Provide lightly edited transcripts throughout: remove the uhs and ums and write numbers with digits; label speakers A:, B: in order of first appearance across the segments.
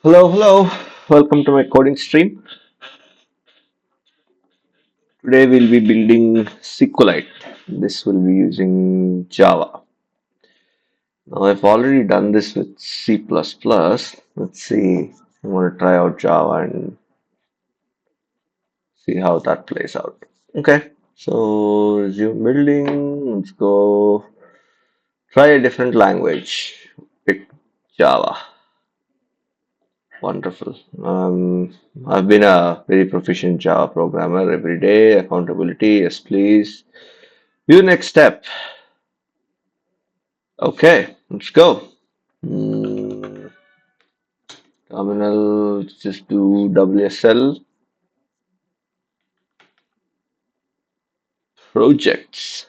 A: Hello. Welcome to my coding stream. Today we'll be building SQLite. This will be using Java. Now I've already done this with C++. Let's see. I'm going to try out Java and see how that plays out. Okay. So resume building. Let's go try a different language. Pick Java. Wonderful. I've been a very proficient Java programmer every day. Accountability, yes, please. View next step. Okay, let's go. Hmm, terminal, just do WSL projects.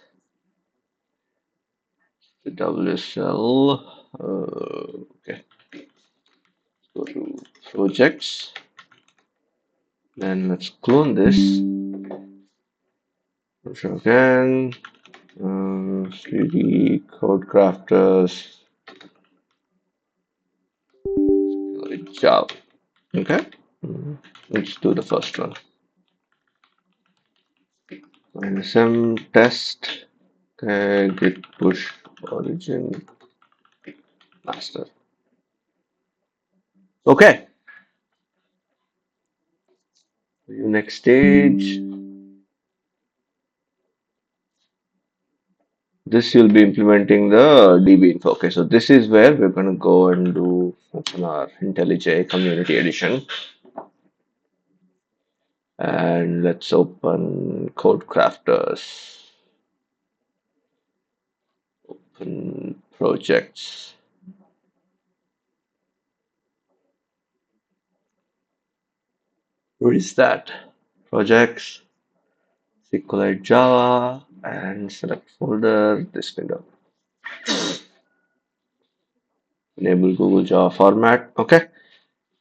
A: The WSL. Okay, go to projects. Then let's clone this. Let's run again. 3D code crafters. Good job. Okay. Let's do the first one. Some test. Okay, git push origin master. Okay. Next stage. This you'll be implementing the DB info. Okay, so this is where we're going to go and do open our IntelliJ Community Edition. And let's open Code Crafters. Open projects. Where is that? Projects, SQLite Java, and select folder, this window. Enable Google Java format. Okay.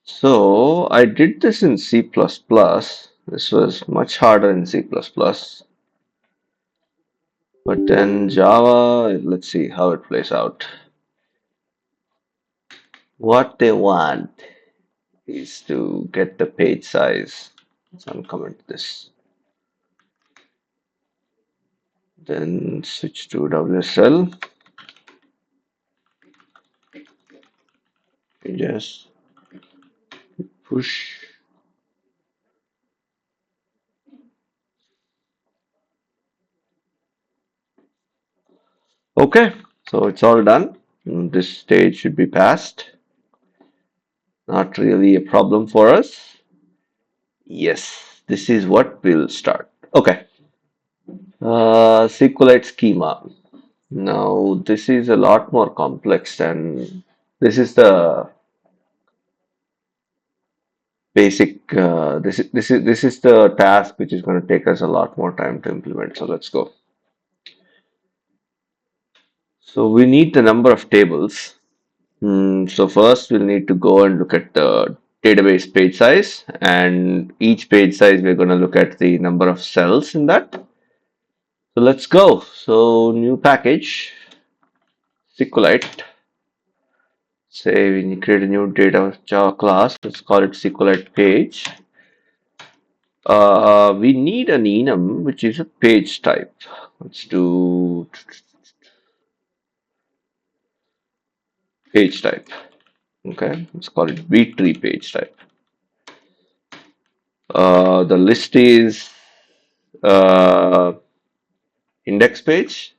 A: So I did this in C++. This was much harder in C++. But then Java, let's see how it plays out. What they want is to get the page size. So I'll comment this. Then switch to WSL. Pages. Push. Okay, so it's all done. This stage should be passed. Not really a problem for us. Yes, this is what will start. Okay, SQLite schema. Now, this is a lot more complex than this is the basic. This is the task which is going to take us a lot more time to implement. So let's go. So we need the number of tables. So first we'll need to go and look at the database page size, and each page size we're going to look at the number of cells in that. So let's go. So new package, SQLite. Say we create a new data Java class. Let's call it SQLite page. We need an enum which is a page type. Let's do page type. Okay, let's call it B-tree page type. The list is index page.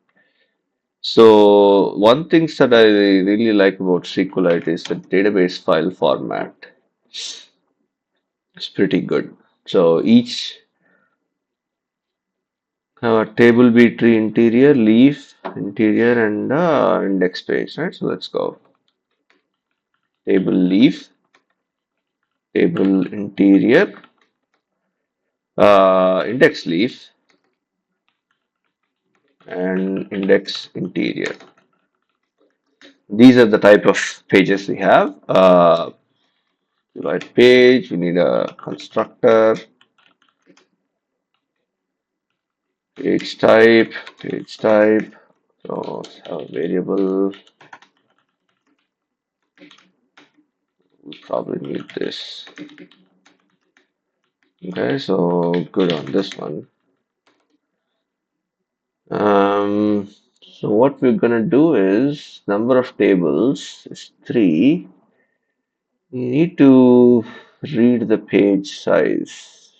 A: So one thing that I really like about SQLite is the database file format. It's pretty good. So each table B tree interior, leaf interior, and index page. Right. So let's go. Table leaf, table interior, index leaf, and index interior. These are the type of pages we have. To write page, we need a constructor, page type, page type. So have a variable Probably need this. Okay, so good on this one. Um, so what we're gonna do is number of tables is 3. You need to read the page size.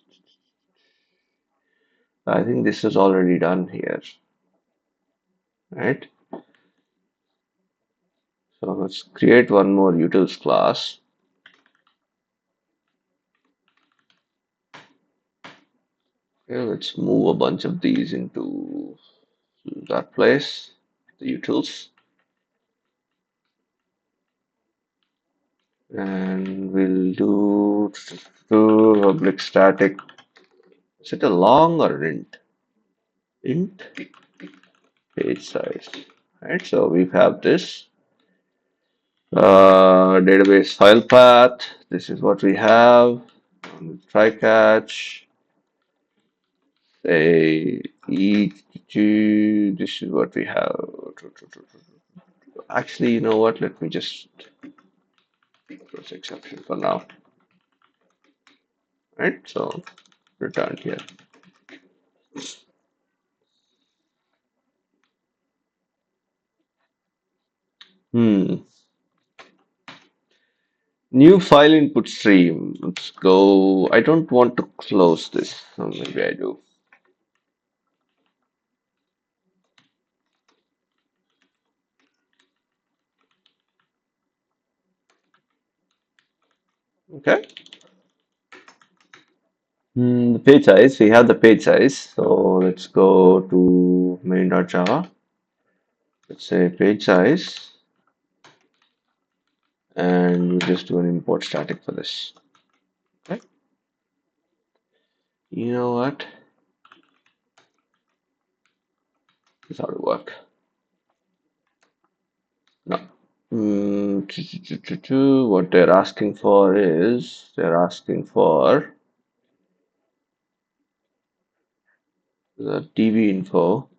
A: I think this is already done here, right? So let's create one more utils class. Okay, let's move a bunch of these into that place, the utils, and we'll do public static. Is it a long or an int? Int page size, right? So we have this database file path. This is what we have. Try catch. Say each. This is what we have. Actually, you know what? Let me just close exception for now. Right? So return here. Hmm. New file input stream. Let's go. I don't want to close this. So maybe I do. Okay. The page size. We have the page size. So let's go to main.java. Let's say page size. And we'll just do an import static for this. Okay. You know what? This ought to work. No. What they're asking for is they're asking for the TV info.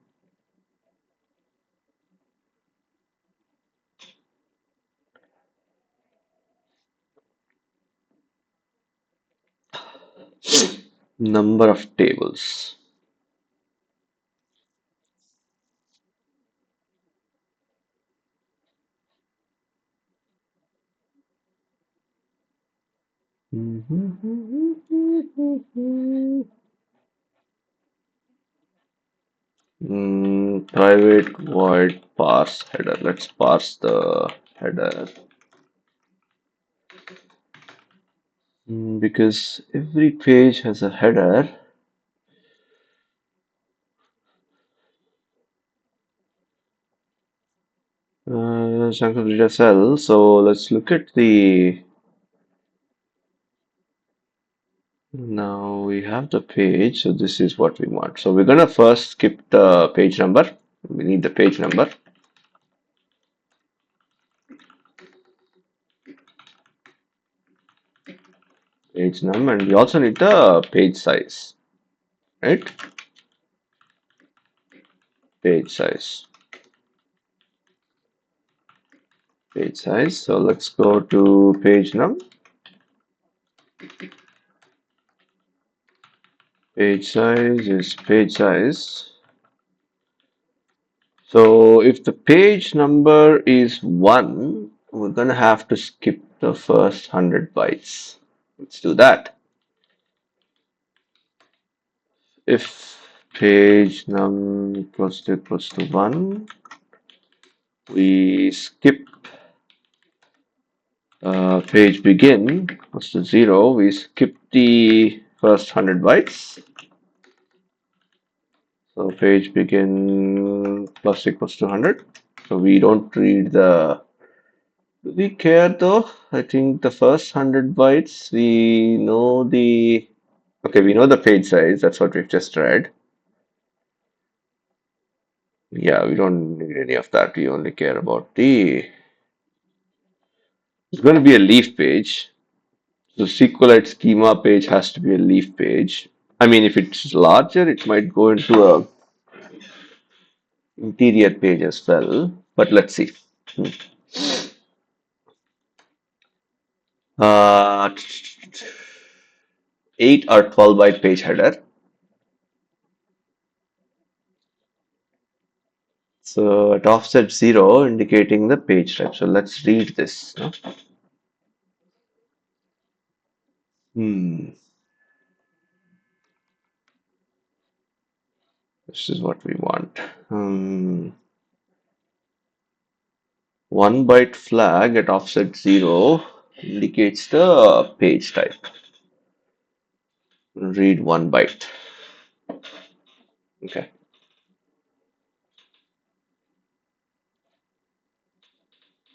A: Number of tables. Private void parse header. Let's parse the header. Because every page has a header. Chunk of data cell. So let's look at the. Now we have the page. So this is what we want. So we're gonna first skip the page number. We need the page number. Page num, and we also need the page size, right? Page size. Page size. So let's go to page num. Page size is page size. So if the page number is 1, we're gonna have to skip the first 100 bytes. Let's do that. If page num equals to 1, we skip page begin equals to 0, we skip the first 100 bytes. So page begin plus equals to 100. So we don't read the. Do we care though? I think the first 100 bytes, we know the. Okay, we know the page size. That's what we've just read. Yeah, we don't need any of that. We only care about the. It's going to be a leaf page. So SQLite schema page has to be a leaf page. I mean, if it's larger, it might go into a interior page as well. But let's see. Hmm. Uh, 8 or 12 byte page header. So at offset 0, indicating the page type. So let's read this. No? Hmm. This is what we want. 1 byte flag at offset 0 indicates the page type. Read 1 byte. Okay.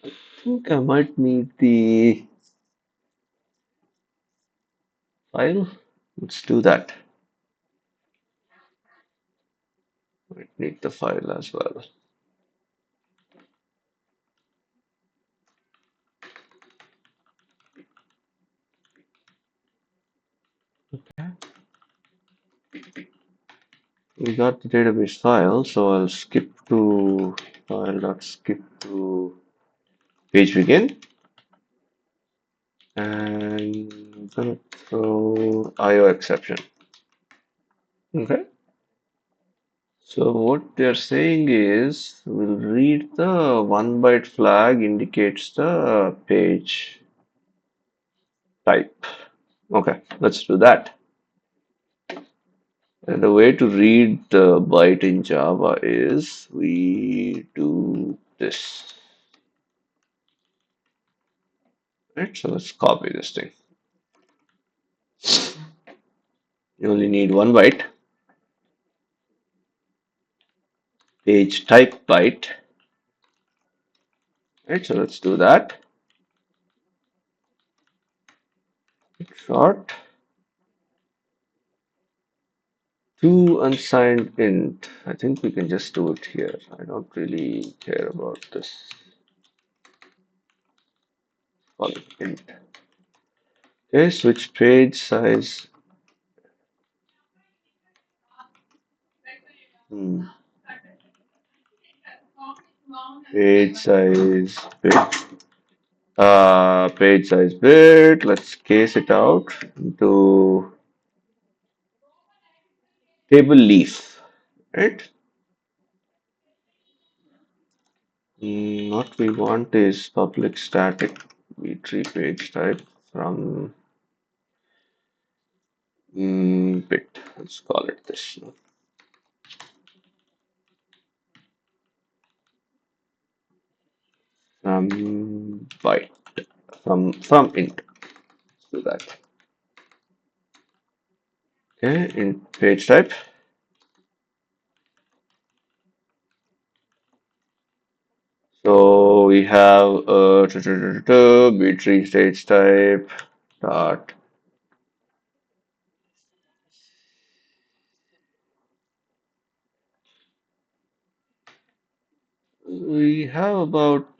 A: I think I might need the file. Let's do that. Might need the file as well. We got the database file, so I'll skip to file.skip to page begin, and I'm gonna throw IO exception. Okay. So what they're saying is we'll read the 1 byte flag indicates the page type. Okay, let's do that. And the way to read the byte in Java is we do this. Right, so let's copy this thing. You only need 1 byte, page type byte. Right, so let's do that. Short to unsigned int. I think we can just do it here. I don't really care about this. Call it int. Okay, switch page size. Hmm. Page size bit. Page size bit. Let's case it out into table leaf. Right? What we want is public static v3 page type from bit. Let's call it this. From byte. From int. Let's do that. Okay, int page type. So we have b3 stage type dot. We have about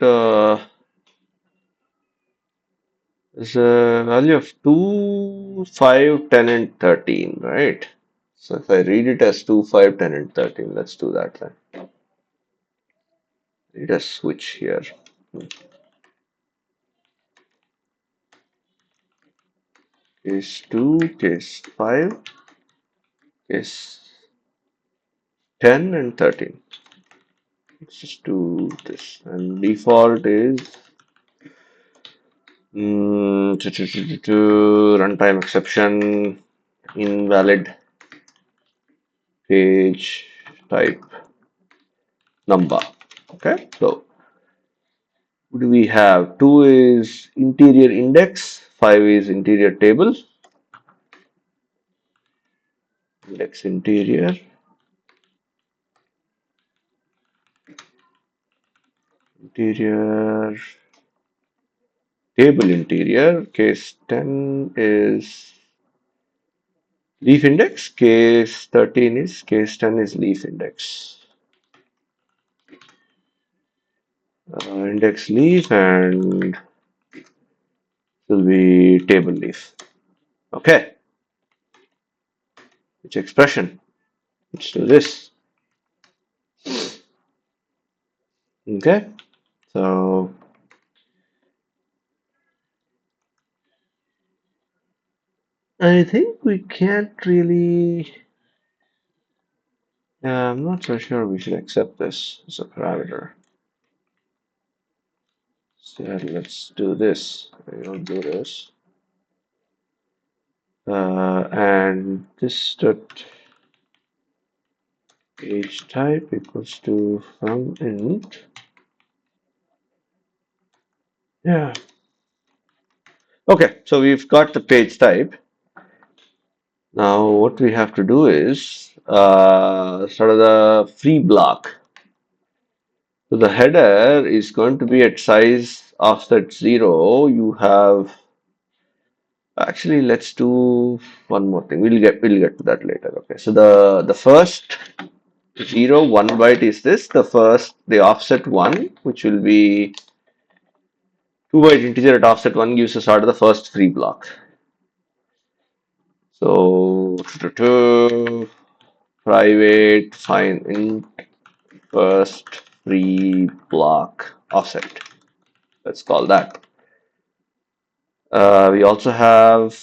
A: there's a value of 2, 5, 10, and 13, right? So if I read it as 2, 5, 10, and 13, let's do that then. Read a switch here. Case 2, case 5, case 10, and 13. Let's just do this. And default is runtime exception invalid page type number. Okay, so what do we have? 2 is interior index, 5 is interior table, index interior, interior table interior. Case 10 is leaf index, case 13 is case 10 is leaf index. Index leaf and will be table leaf. Okay, which expression? Let's do this. Okay, so I think we can't really. I'm not so sure we should accept this as a parameter. So let's do this. We'll do this. And this dot page type equals to from int. Yeah. Okay, so we've got the page type. Now what we have to do is sort of the free block. So the header is going to be at size offset 0. You have actually let's do one more thing. We'll get to that later. Okay. So the first 1 byte is this. The offset 1, which will be 2 byte integer at offset 1 gives us sort of the first free block. So private find int first free block offset. Let's call that. We also have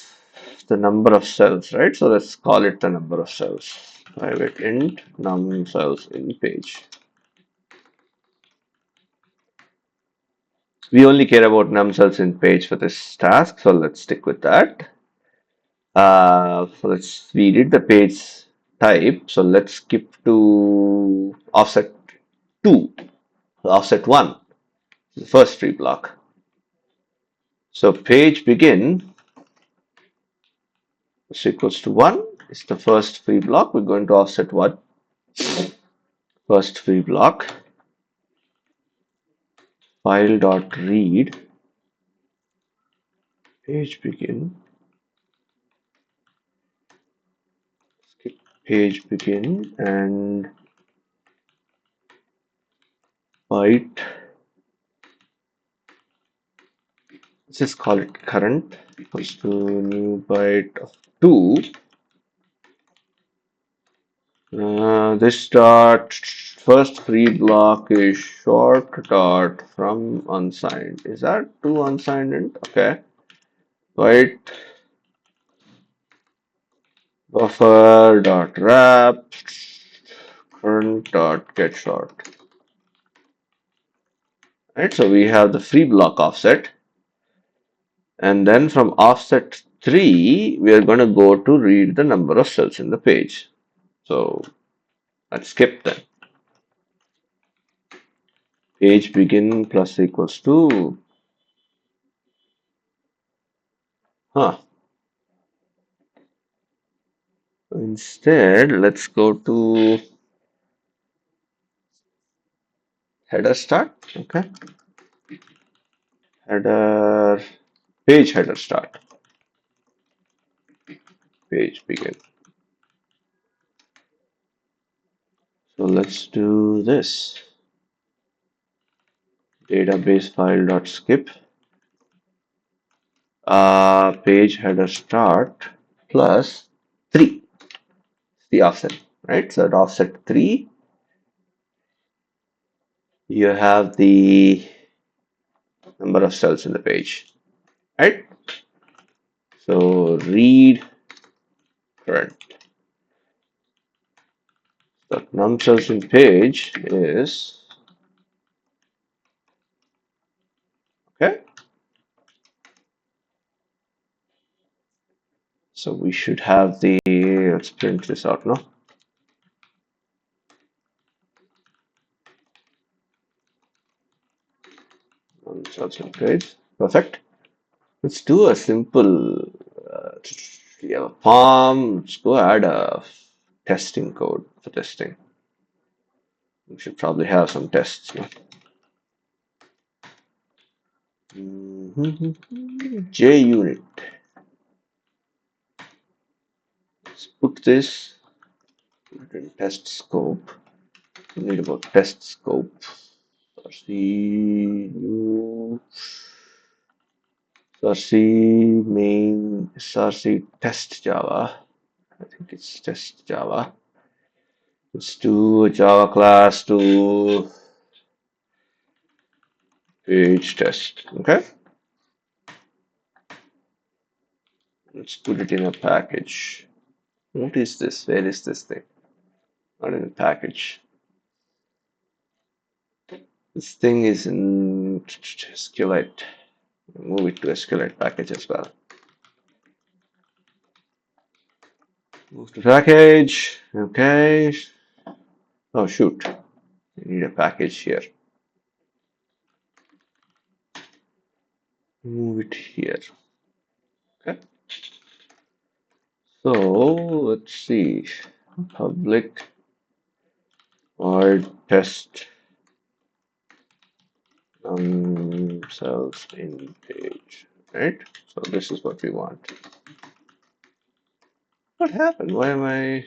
A: the number of cells, right? So let's call it the number of cells. Private int num cells in page. We only care about num cells in page for this task, so let's stick with that. We did the page type, so let's skip to offset 2, offset 1, the first free block. So page begin is equals to 1 is the first free block. We're going to offset what? First free block. File dot read page begin. Skip page begin and byte. Let's just call it current equals to new byte of 2. This dot first free block is short dot from unsigned. Is that two unsigned int? Okay. Byte buffer dot wrap current dot get short. Right, so we have the free block offset, and then from offset 3 we are going to go to read the number of cells in the page. So let's skip that. Page begin plus equals to instead let's go to header start. Okay, header page header start page begin. So let's do this. Database file dot skip page header start plus 3, the offset, right? So at offset 3 you have the number of cells in the page, right? So read current. So num cells in page is okay. So we should have the, let's print this out now. Cells in page, perfect. Let's do a simple, we have a form, let's go add a testing code for testing. We should probably have some tests now. JUnit. Let's put this in test scope. We need about test scope. src new src main src test Java. I think it's test Java. Let's do a Java class to page test. Okay. Let's put it in a package. What is this? Where is this thing? Not in a package. This thing is in SQLite. Move it to SQLite package as well. Move to package. Okay. Oh shoot. We need a package here. Move it here. Okay. So let's see. Public or test themselves in page. Right? So this is what we want. What happened? Why am I?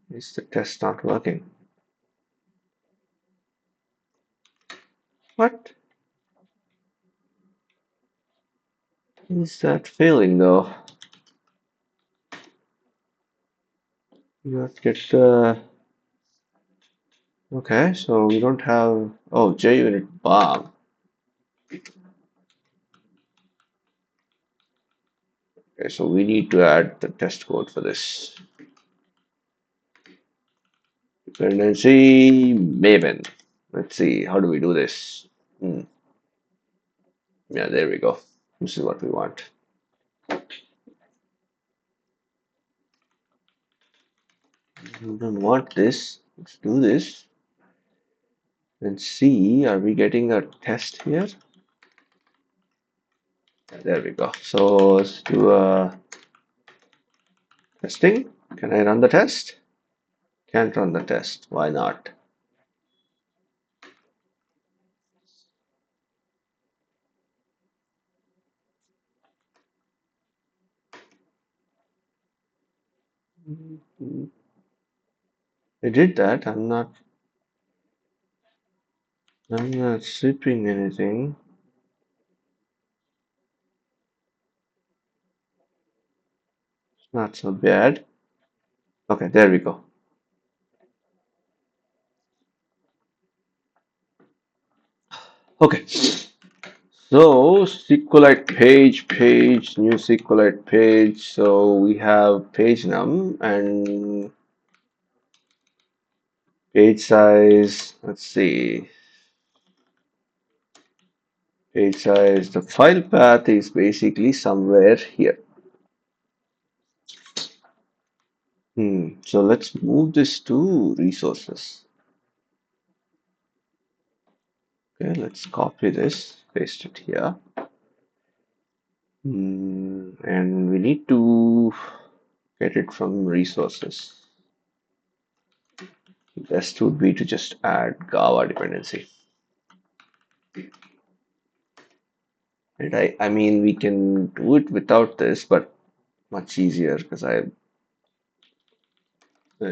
A: Is the test not working? What is that failing though? You have to get okay, so we don't have oh JUnit bomb. Okay, so we need to add the test code for this. Dependency Maven. Let's see, how do we do this? Hmm. Yeah, there we go. This is what we want. We don't want this. Let's do this and see, are we getting a test here? There we go. So let's do a testing. Can I run the test? Can't run the test. Why not? I did that. I'm not shipping anything. It's not so bad. Okay, there we go. Okay. So SQLite page, new SQLite page. So we have page num and page size. Let's see. Page size. The file path is basically somewhere here. So let's move this to resources. Okay, let's copy this, paste it here. And we need to get it from resources. Best would be to just add Java dependency. And I mean, we can do it without this, but much easier because I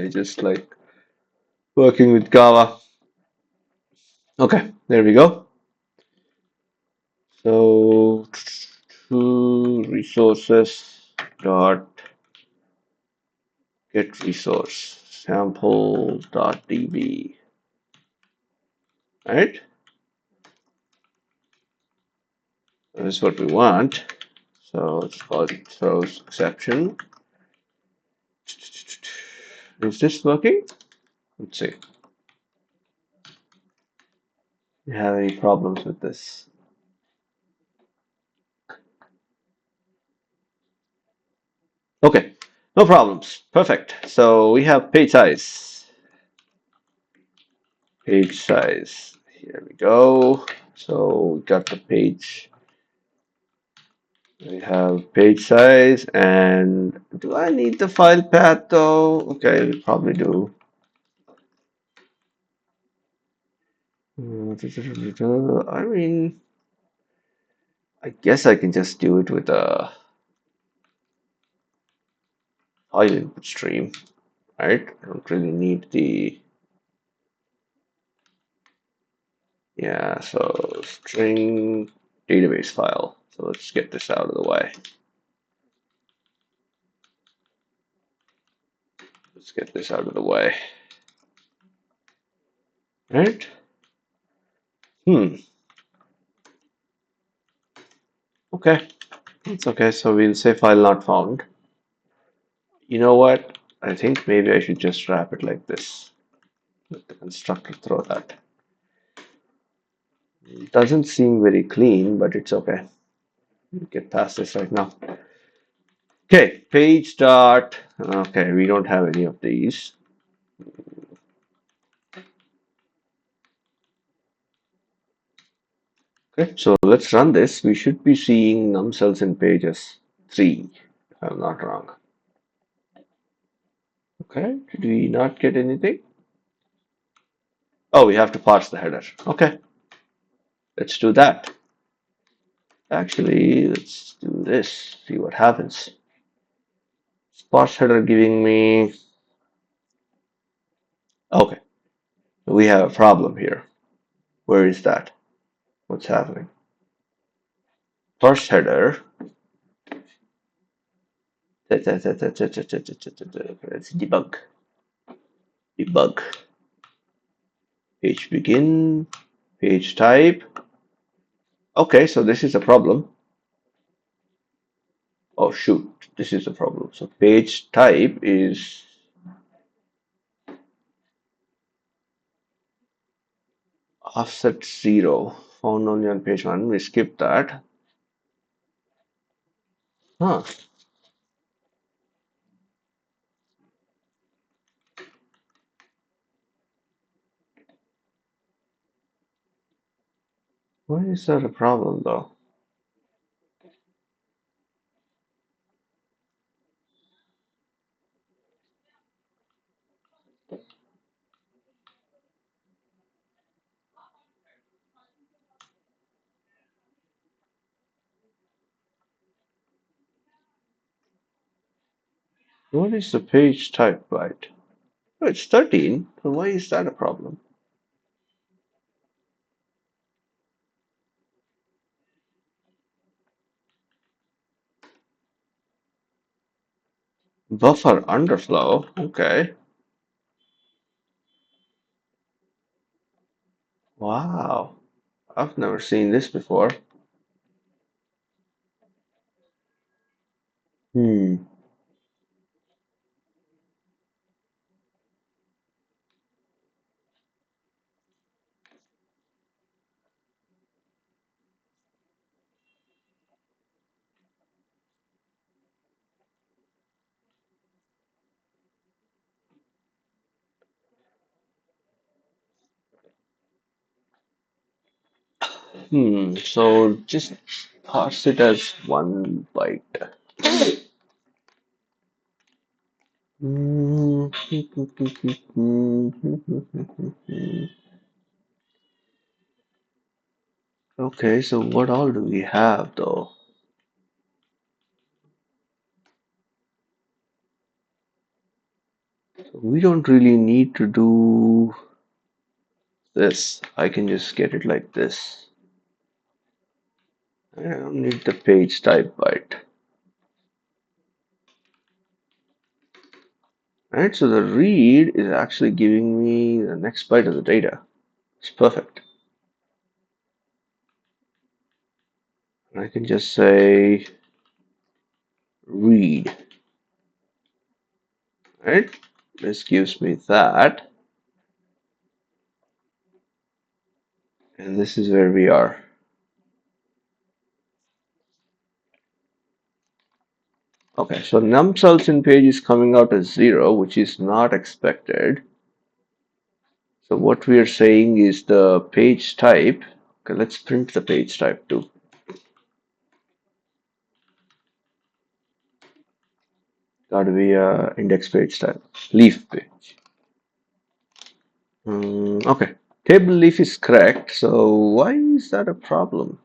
A: just like working with Java. Okay, there we go. So to resources dot get resource sample dot db. Right? That is what we want. So let's call it throws exception. Is this working? Let's see. Do you have any problems with this? Okay, no problems. Perfect. So we have page size. Page size. Here we go. So we got the page. We have page size, and do I need the file path though? Okay, we probably do. I mean, I guess I can just do it with a file input stream, right? I don't really need the, yeah, so string database file. So let's get this out of the way. Let's get this out of the way. Right? Hmm. Okay. It's okay, so we'll say file not found. You know what? I think maybe I should just wrap it like this. Let the constructor throw that. It doesn't seem very clean, but it's okay. We get past this right now. Okay, page start. Okay, we don't have any of these. Okay, so let's run this. We should be seeing num cells in pages 3, if I'm not wrong. Okay, did we not get anything? Oh, we have to parse the header. Okay, let's do that. Actually, let's do this, see what happens. Parse header giving me. Okay, we have a problem here. Where is that? What's happening? Parse header. Let's debug. Debug. Page begin. Page type. Okay, so this is a problem. Oh shoot, this is a problem. So page type is offset 0. Found only on page 1. We skip that. Huh. Why is that a problem though? What is the page type byte? Oh, it's 13. So why is that a problem? Buffer underflow. Okay. Wow. I've never seen this before. Hmm. So just parse it as one byte. Hmm. Okay, so what all do we have though? We don't really need to do this. I can just get it like this. I don't need the page type byte. Right, so the read is actually giving me the next byte of the data. It's perfect. And I can just say read. Right? This gives me that. And this is where we are. Okay, so num cells in page is coming out as 0, which is not expected. So what we are saying is the page type. Okay, let's print the page type too. Got to be a index page type. Leaf page. Okay, table leaf is correct. So why is that a problem?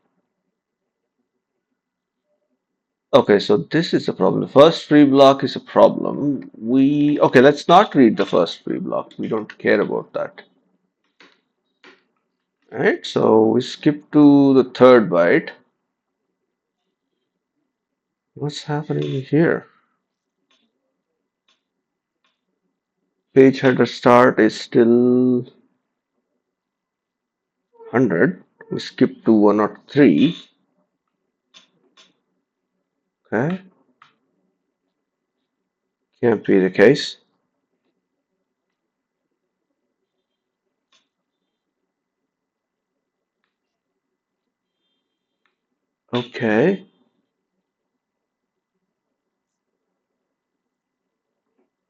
A: Okay, so this is a problem. The first free block is a problem. Okay, let's not read the first free block. We don't care about that. All right, so we skip to the third byte. What's happening here? Page header start is still 100. We skip to 103. Okay, can't be the case. Okay,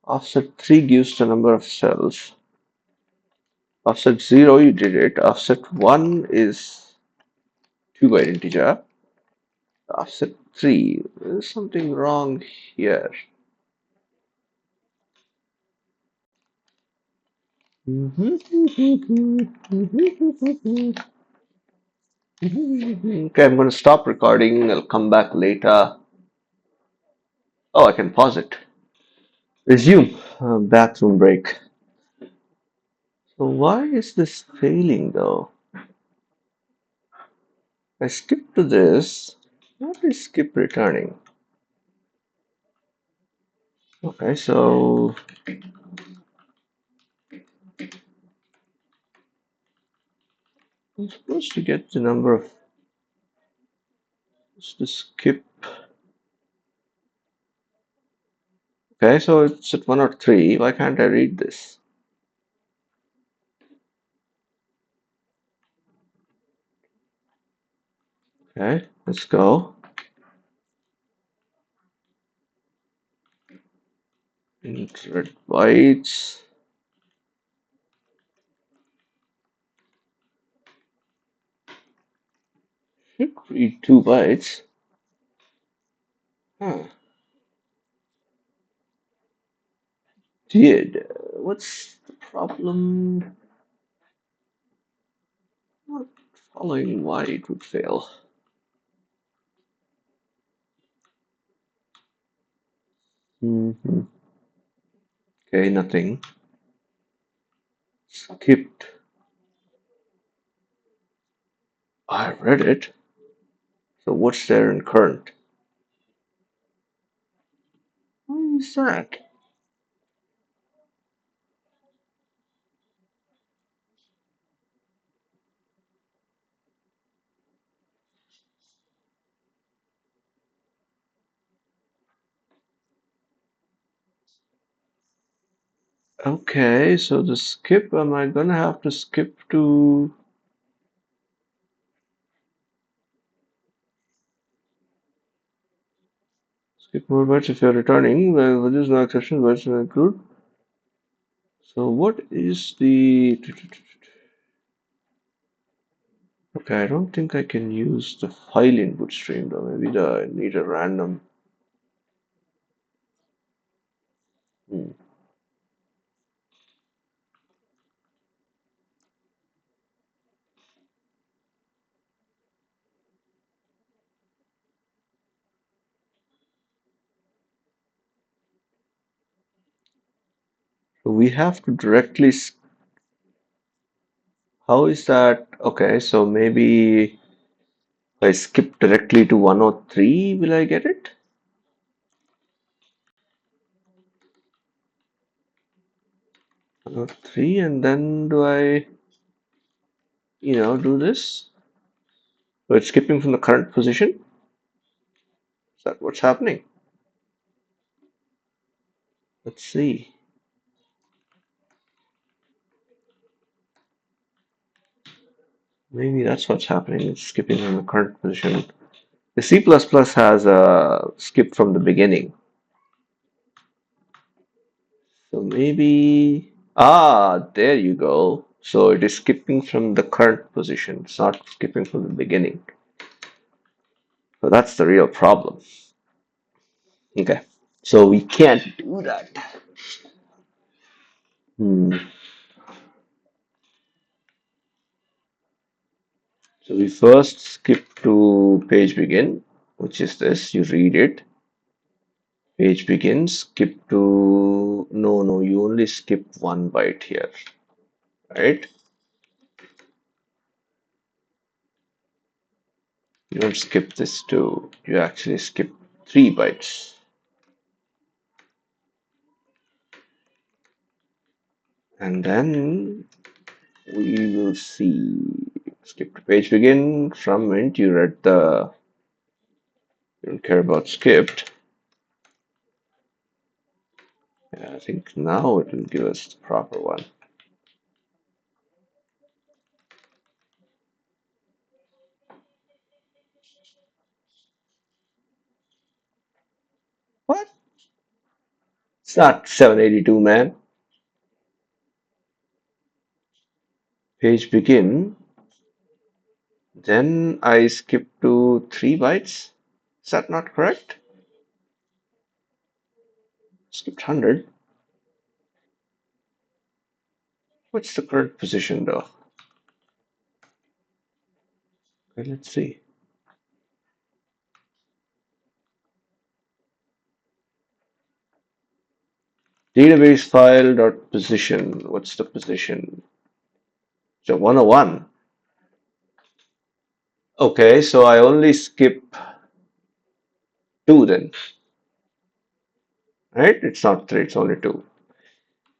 A: offset 3 gives the number of cells. Offset 0, you did it. Offset 1 is 2-byte integer. Offset 3, there's something wrong here. Okay, I'm going to stop recording. I'll come back later. Oh, I can pause it. Resume. Bathroom break. So why is this failing though? I skip to this. What is skip returning? Okay, so I'm supposed to get the number of the skip. Okay, so it's at 1 or 3. Why can't I read this? Okay, let's go. Insert bytes. Should read 2 bytes. Huh. Did. What's the problem? Not following why it would fail. Hmm. Okay, nothing. Skipped. I read it. So what's there in current? Why is that? Okay, so the skip, am I gonna have to skip to skip more bytes if you're returning? Well, there is no exception, bytes will include. So what is the okay, I don't think I can use the file input stream though. Maybe I need a random. Hmm. So we have to directly. How is that? Okay, so maybe if I skip directly to 103, will I get it? 103, and then do I, do this? So it's skipping from the current position. Is that what's happening? Let's see. Maybe that's what's happening. It's skipping from the current position. The C++ has a skip from the beginning. So maybe, there you go. So it is skipping from the current position. It's not skipping from the beginning. So that's the real problem. Okay. So we can't do that. Hmm. So we first skip to page begin, which is this. You read it. Page begins. Skip to no. You only skip 1 byte here, right? You don't skip this too. You actually skip 3 bytes, and then we will see. Skip to page begin. From int, you read the We don't care about skipped. Yeah, I think now it will give us the proper one. What? It's not 782, man. Page begin. Then I skip to 3 bytes. Is that not correct? Skipped 100. What's the correct position though? Okay, let's see. Database file dot position. What's the position? So 101. Okay, so I only skip 2 then, right? It's not 3, it's only 2.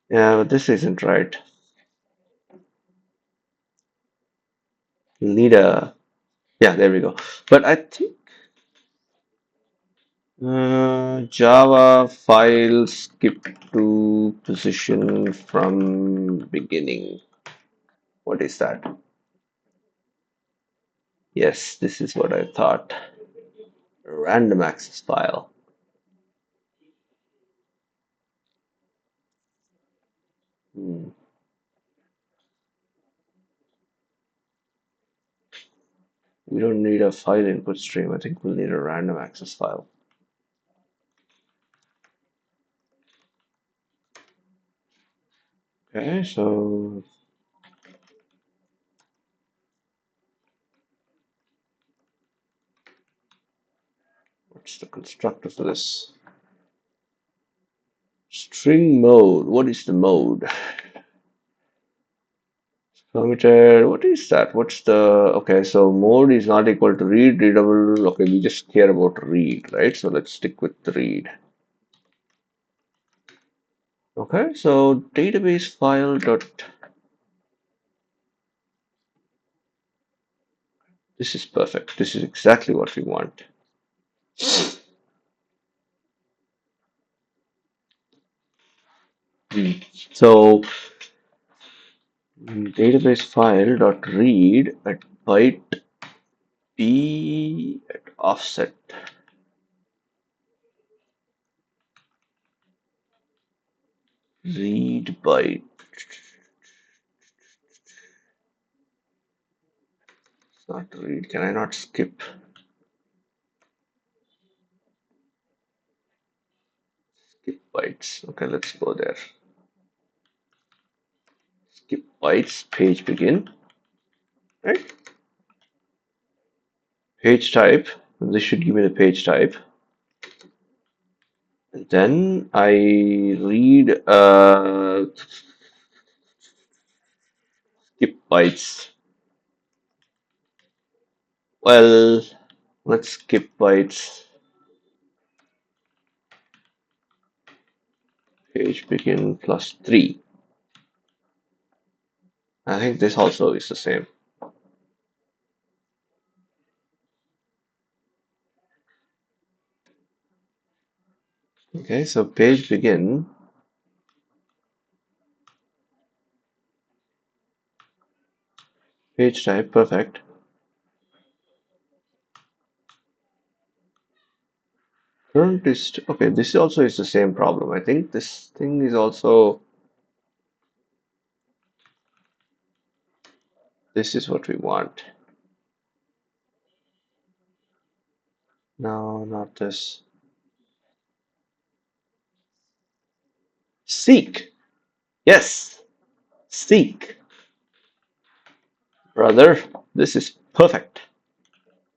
A: Yeah, but this isn't right. We'll need a, yeah, there we go. But I think Java file skip to position from beginning. What is that? Yes, this is what I thought. Random access file. Hmm. We don't need a file input stream. I think we'll need a random access file. Okay, so what's the constructor for this? String mode. What is the mode? Parameter. What is that? What's the okay? So mode is not equal to read, readable. Okay, we just care about read, right? So let's stick with the read. Okay, so database file dot. This is perfect. This is exactly what we want. Hmm. So database file dot read at byte b at offset. Read byte. It's not read. Can I not skip? Skip bytes. Okay, let's go there. Skip bytes. Page begin. Right? Page type. This should give me the page type. And then I read skip bytes. Well, let's skip bytes. Page begin plus 3. I think this also is the same. Okay, so page begin. Page type, perfect. Current is okay. This also is the same problem. I think this thing is also. This is what we want. No, not this. Seek. Yes, seek. Brother, this is perfect.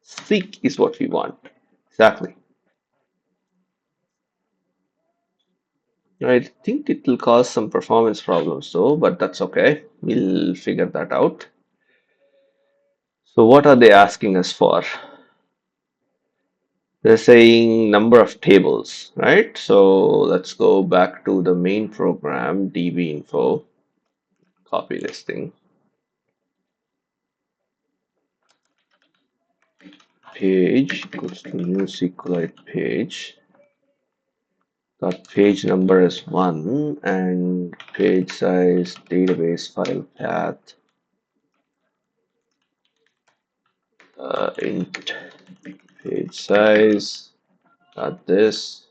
A: Seek is what we want. Exactly. I think it will cause some performance problems though, but that's okay. We'll figure that out. So what are they asking us for? They're saying number of tables, right? So let's go back to the main program, dbinfo, copy this thing. page equals to new SQLite page. Got page number as 1 and page size database file path int page size. Got this,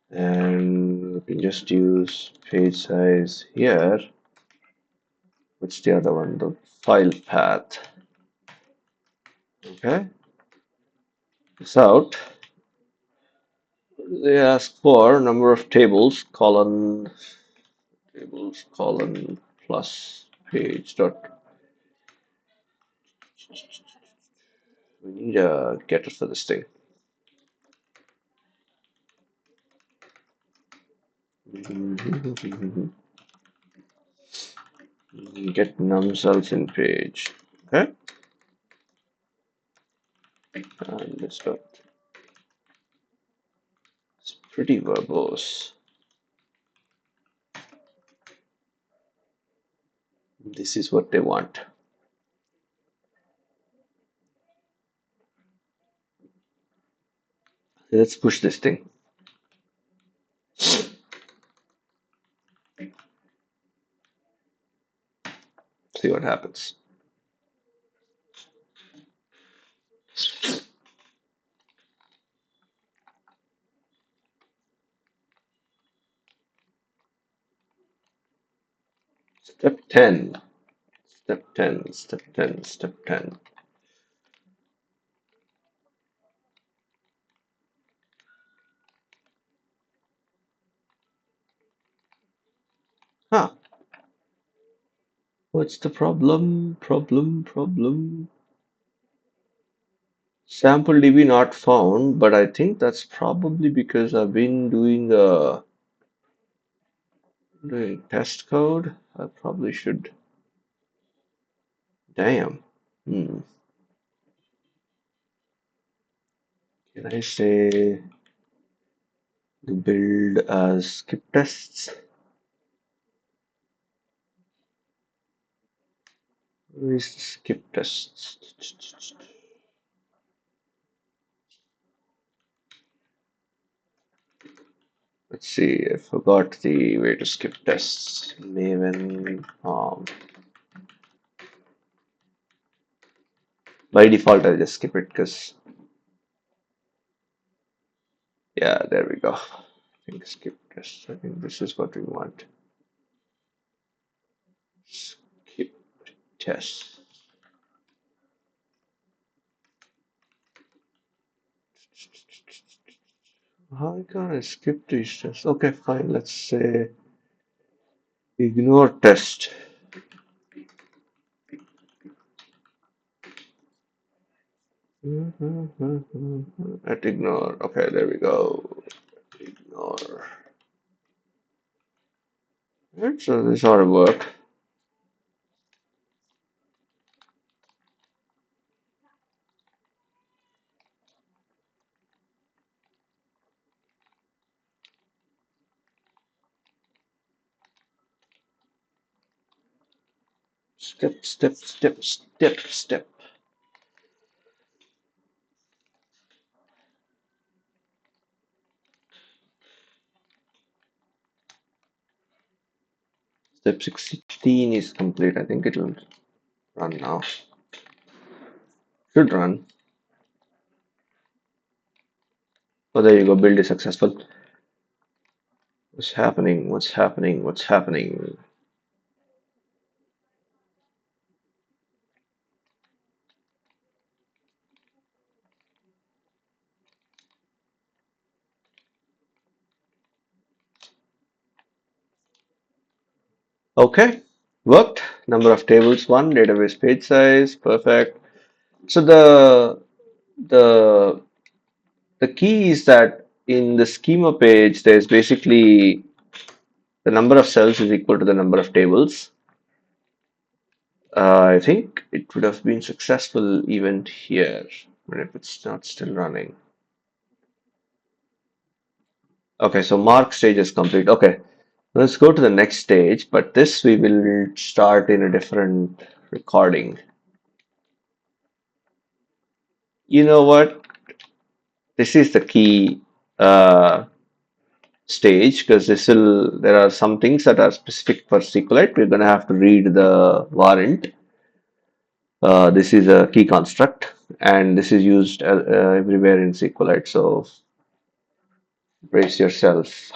A: and we can just use page size here. What's the other one? The file path. Okay. This out. They ask for number of tables colon plus page dot. We need a getter for this thing. Get num cells in page. Okay. And this dot. It's pretty verbose. This is what they want. Let's push this thing. See what happens. Step 10. Step 10. Step 10. Step 10. Huh. What's the problem? Problem. Sample DB not found, but I think that's probably because I've been doing test code. I probably should. Damn. Hmm. Can I say the build as skip tests? Where is the skip tests? Let's see. I forgot the way to skip tests. Maven. By default, I'll just skip it because, yeah, there we go. I think skip tests. I think this is what we want. Skip tests. How can I skip these tests? Okay, fine. Let's say ignore test. At ignore. Okay, there we go. Ignore. Right, so this ought to work. Step. Step 16 is complete. I think it will run now. Should run. Oh, there you go. Build is successful. What's happening? What's happening? What's happening? Okay, worked. Number of tables, 1. Database page size, perfect. So the the key is that in the schema page, there's basically the number of cells is equal to the number of tables. I think it would have been successful even here, but if it's not still running. Okay, so mark stage is complete. Okay, let's go to the next stage, but this we will start in a different recording. You know what? This is the key uh, stage because there are some things that are specific for SQLite. We're going to have to read the warrant. This is a key construct, and this is used everywhere in SQLite. So brace yourself.